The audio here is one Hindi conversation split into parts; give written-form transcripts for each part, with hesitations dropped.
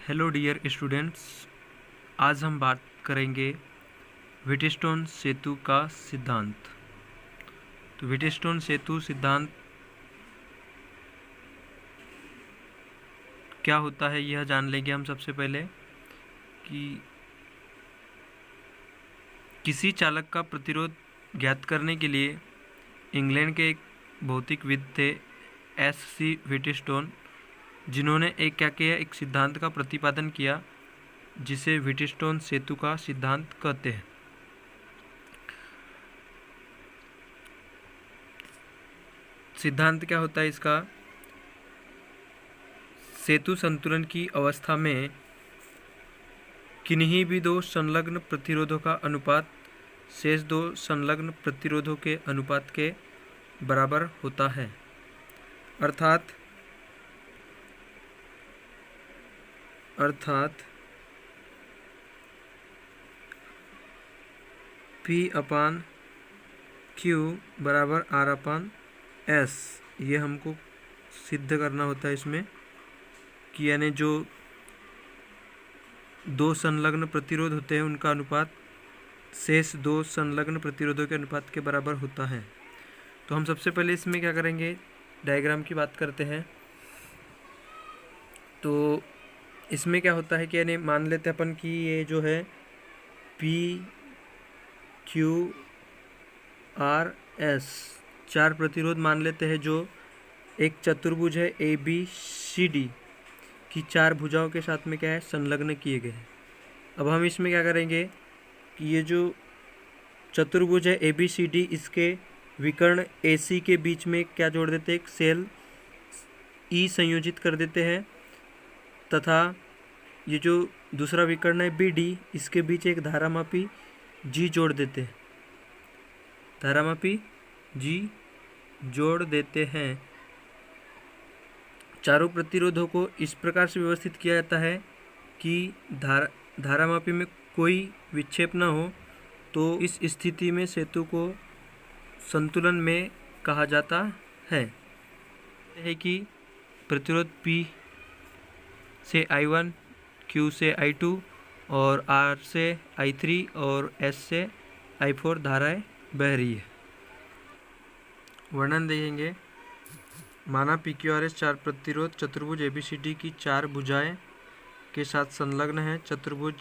हेलो डियर स्टूडेंट्स, आज हम बात करेंगे व्हीटस्टोन सेतु का सिद्धांत। तो व्हीटस्टोन सेतु सिद्धांत क्या होता है यह जान लेंगे हम सबसे पहले कि किसी चालक का प्रतिरोध ज्ञात करने के लिए इंग्लैंड के एक भौतिकविद थे एस.सी. व्हीटस्टोन, जिन्होंने एक सिद्धांत का प्रतिपादन किया जिसे व्हीटस्टोन सेतु का सिद्धांत कहते हैं। सिद्धांत क्या होता है इसका? सेतु संतुलन की अवस्था में किन्हीं भी दो संलग्न प्रतिरोधों का अनुपात शेष दो संलग्न प्रतिरोधों के अनुपात के बराबर होता है। अर्थात P/Q बराबर R/S। ये हमको सिद्ध करना होता है इसमें कि यानी जो दो संलग्न प्रतिरोध होते हैं उनका अनुपात शेष दो संलग्न प्रतिरोधों के अनुपात के बराबर होता है। तो हम सबसे पहले इसमें क्या करेंगे, डायग्राम की बात करते हैं। तो इसमें क्या होता है कि यानी मान लेते हैं अपन कि ये जो है P/Q/R/S चार प्रतिरोध मान लेते हैं जो एक चतुर्भुज है ABCD की चार भुजाओं के साथ में क्या है संलग्न किए गए हैं। अब हम इसमें क्या करेंगे कि ये जो चतुर्भुज है ABCD, इसके विकर्ण AC के बीच में क्या जोड़ देते हैं, एक सेल E संयोजित कर देते हैं, तथा ये जो दूसरा विकर्ण है BD, इसके बीच एक धारामापी G जोड़ देते हैं। धारामापी G जोड़ देते हैं। चारों प्रतिरोधों को इस प्रकार से व्यवस्थित किया जाता है कि धारामापी में कोई विक्षेप न हो, तो इस स्थिति में सेतु को संतुलन में कहा जाता है कि प्रतिरोध P से I1, Q से I2 और R से I3 और S से I4 धाराएं बह रही है। वर्णन देखेंगे। माना PQRS चार प्रतिरोध चतुर्भुज ABCD की चार भुजाएं के साथ संलग्न है। चतुर्भुज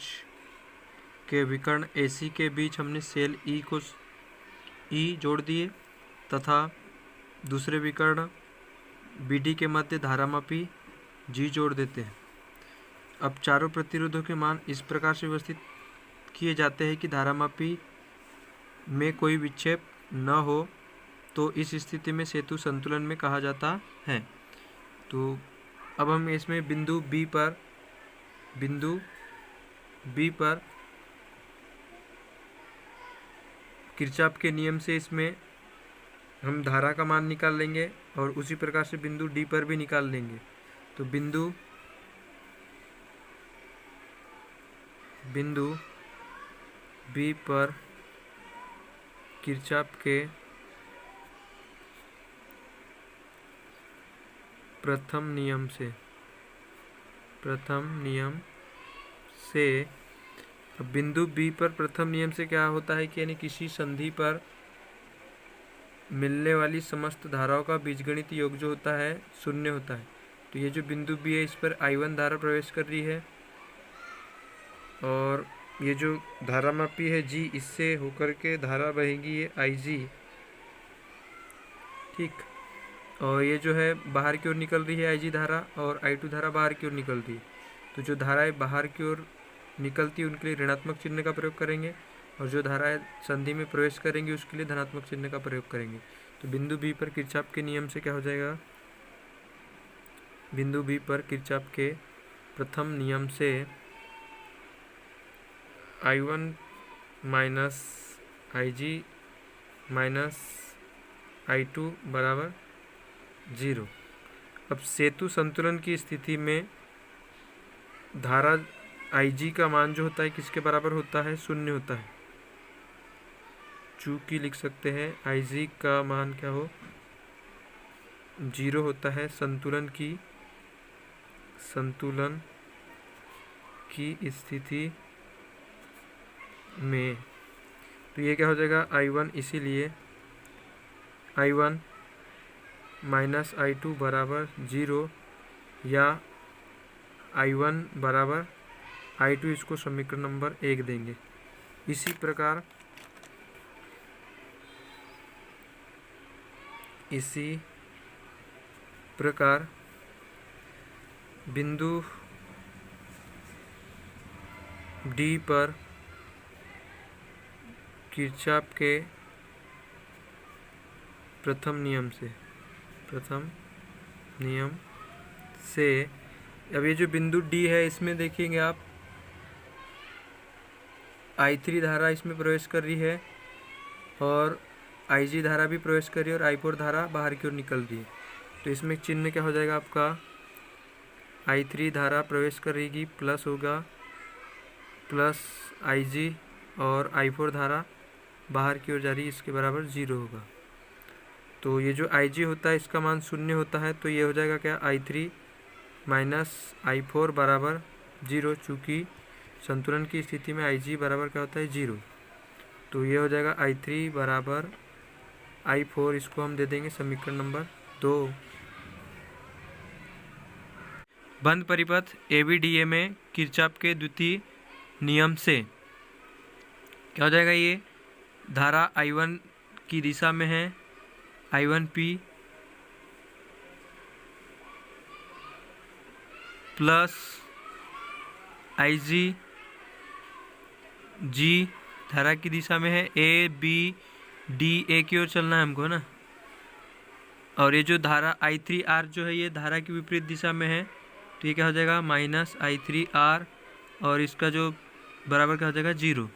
के विकर्ण AC के बीच हमने सेल E जोड़ दिए तथा दूसरे विकर्ण BD के मध्य धारामापी G जोड़ देते हैं। अब चारों प्रतिरोधों के मान इस प्रकार से व्यवस्थित किए जाते हैं कि धारामापी में कोई विक्षेप न हो, तो इस स्थिति में सेतु संतुलन में कहा जाता है। तो अब हम इसमें बिंदु B पर किरचॉफ के नियम से इसमें हम धारा का मान निकाल लेंगे और उसी प्रकार से बिंदु D पर भी निकाल लेंगे। तो बिंदु B पर किरचॉफ के प्रथम नियम से अब बिंदु B पर प्रथम नियम से क्या होता है कि यानी किसी संधि पर मिलने वाली समस्त धाराओं का बीजगणित योग जो होता है शून्य होता है। तो ये जो बिंदु B है, इस पर I1 धारा प्रवेश कर रही है और ये जो धारामापी है G, इससे होकर के धारा बहेगी ये IG, ठीक। और ये जो है बाहर की ओर निकल रही है IG धारा और I2 धारा बाहर की ओर निकल रही है। तो जो धाराएं बाहर की ओर निकलती है उनके लिए ऋणात्मक चिन्ह का प्रयोग करेंगे और जो धाराएं संधि में प्रवेश करेंगी उसके लिए धनात्मक चिन्ह का प्रयोग करेंगे। तो बिंदु B पर किरचॉफ के नियम से क्या हो जाएगा, बिंदु B पर किरचॉफ के प्रथम नियम से I1 minus IG minus I2 बराबर 0। अब सेतु संतुलन की स्थिति में धारा IG का मान जो होता है किसके बराबर होता है, शून्य होता है। चूंकि लिख सकते हैं IG का मान क्या हो, 0 होता है। संतुलन की स्थिति में, तो ये क्या हो जाएगा I1, इसीलिए I1 माइनस I2 बराबर 0 या I1 बराबर I2, इसको समीकरण नंबर 1 देंगे। इसी प्रकार बिंदु D पर किरचॉफ के प्रथम नियम से अब ये जो बिंदु D है, इसमें देखेंगे आप I3 धारा इसमें प्रवेश कर रही है और IG धारा भी प्रवेश कर रही है और I4 धारा बाहर की ओर निकल रही है। तो इसमें चिन्ह क्या हो जाएगा आपका, I3 धारा प्रवेश करेगी प्लस होगा प्लस IG, और I4 धारा बाहर की ओर जा रही है, इसके बराबर 0 होगा। तो ये जो IG होता है इसका मान 0 होता है, तो ये हो जाएगा क्या I3 माइनस I4 बराबर 0, चूँकि संतुलन की स्थिति में IG बराबर क्या होता है 0। तो ये हो जाएगा I3 बराबर I4, इसको हम दे देंगे समीकरण नंबर 2। बंद परिपथ ABDA में किरचॉफ के द्वितीय नियम से क्या हो जाएगा, ये धारा I1 की दिशा में है, I1P प्लस IG G धारा की दिशा में है, A की ओर चलना है हमको ना। और ये जो धारा I3R जो है ये धारा की विपरीत दिशा में है, तो ये क्या हो जाएगा माइनस I3R, और इसका जो बराबर क्या हो जाएगा 0।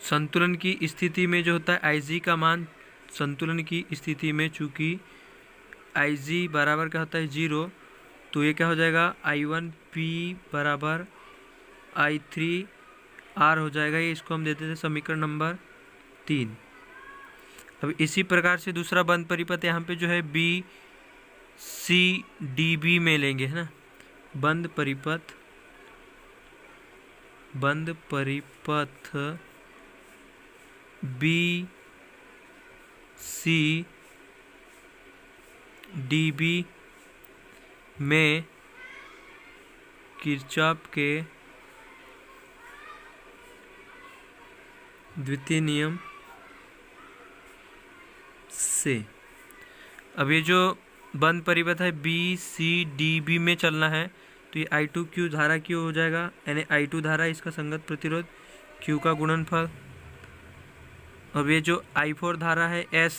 संतुलन की स्थिति में जो होता है IG का मान, संतुलन की स्थिति में चूँकि IG बराबर क्या होता है 0, तो ये क्या हो जाएगा I1P बराबर I3R हो जाएगा। ये इसको हम देते थे समीकरण नंबर 3। अब इसी प्रकार से दूसरा बंद परिपथ यहाँ पे जो है BCDB में लेंगे, है ना। बंद परिपथ BCDB में किरचॉफ के द्वितीय नियम से। अब ये जो बंद परिपथ है BCDB में चलना है, तो ये I2Q धारा Q हो जाएगा, यानी I2 धारा इसका संगत प्रतिरोध Q का गुणनफल। अब ये जो I4 धारा है S,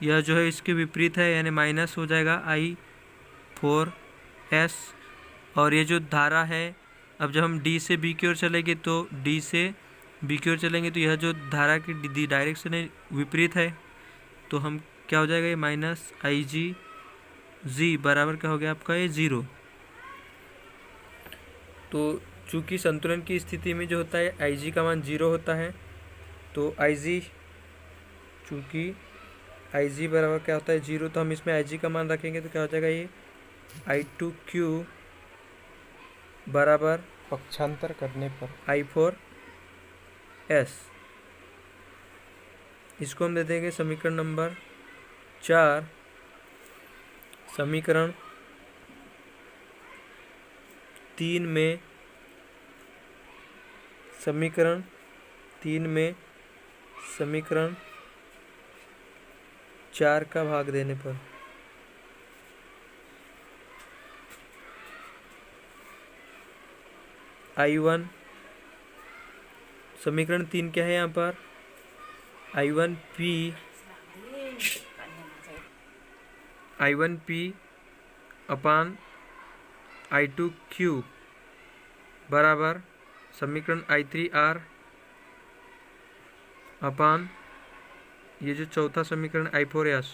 यह जो है इसके विपरीत है, यानी माइनस हो जाएगा I4S। और ये जो धारा है, अब जब हम D से B की ओर चलेंगे तो D से B की ओर चलेंगे तो यह जो धारा की डायरेक्शन है विपरीत है, तो हम क्या हो जाएगा ये माइनस IG बराबर क्या हो गया आपका ये 0। तो चूँकि संतुलन की स्थिति में जो होता है IG का मान 0 होता है, तो चूँकि IG बराबर क्या होता है 0, तो हम इसमें IG का मान रखेंगे तो क्या हो जाएगा ये I2Q बराबर पक्षांतर करने पर I4S। इसको हम दे देंगे समीकरण नंबर 4। समीकरण 3 में समीकरण 4 का भाग देने पर I1, समीकरण 3 क्या है यहाँ पर I1P अपान I2Q बराबर समीकरण I3R अपान ये जो चौथा समीकरण I4S।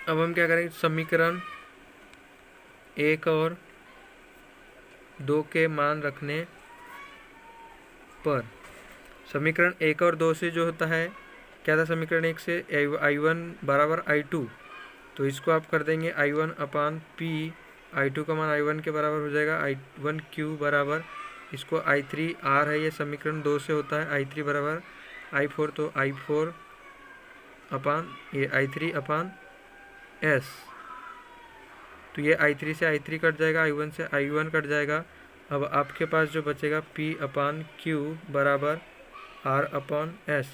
अब हम क्या करेंगे, समीकरण 1 और 2 के मान रखने पर समीकरण 1 और 2 से जो होता है क्या था समीकरण 1 से, I1 बराबर I2, तो इसको आप कर देंगे I1 अपान P, I2 का मान I1 के बराबर हो जाएगा, I1 क्यू बराबर इसको I3 R है, ये समीकरण 2 से होता है, I3 बराबर I4, तो I4 अपान ये I3 अपान S, तो ये I3 से I3 कट जाएगा, I1 से I1 कट जाएगा। अब आपके पास जो बचेगा P अपान Q बराबर R अपान S,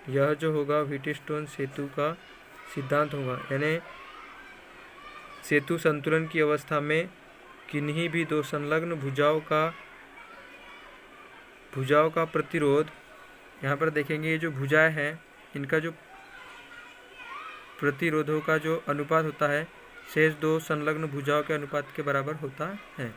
यह जो होगा व्हीटस्टोन सेतु का सिद्धांत होगा, यानी सेतु संतुलन की अवस्था में किन्हीं भी दो संलग्न भुजाओं का प्रतिरोध, यहाँ पर देखेंगे ये जो भुजाएं हैं इनका जो प्रतिरोधों का जो अनुपात होता है शेष दो संलग्न भुजाओं के अनुपात के बराबर होता है।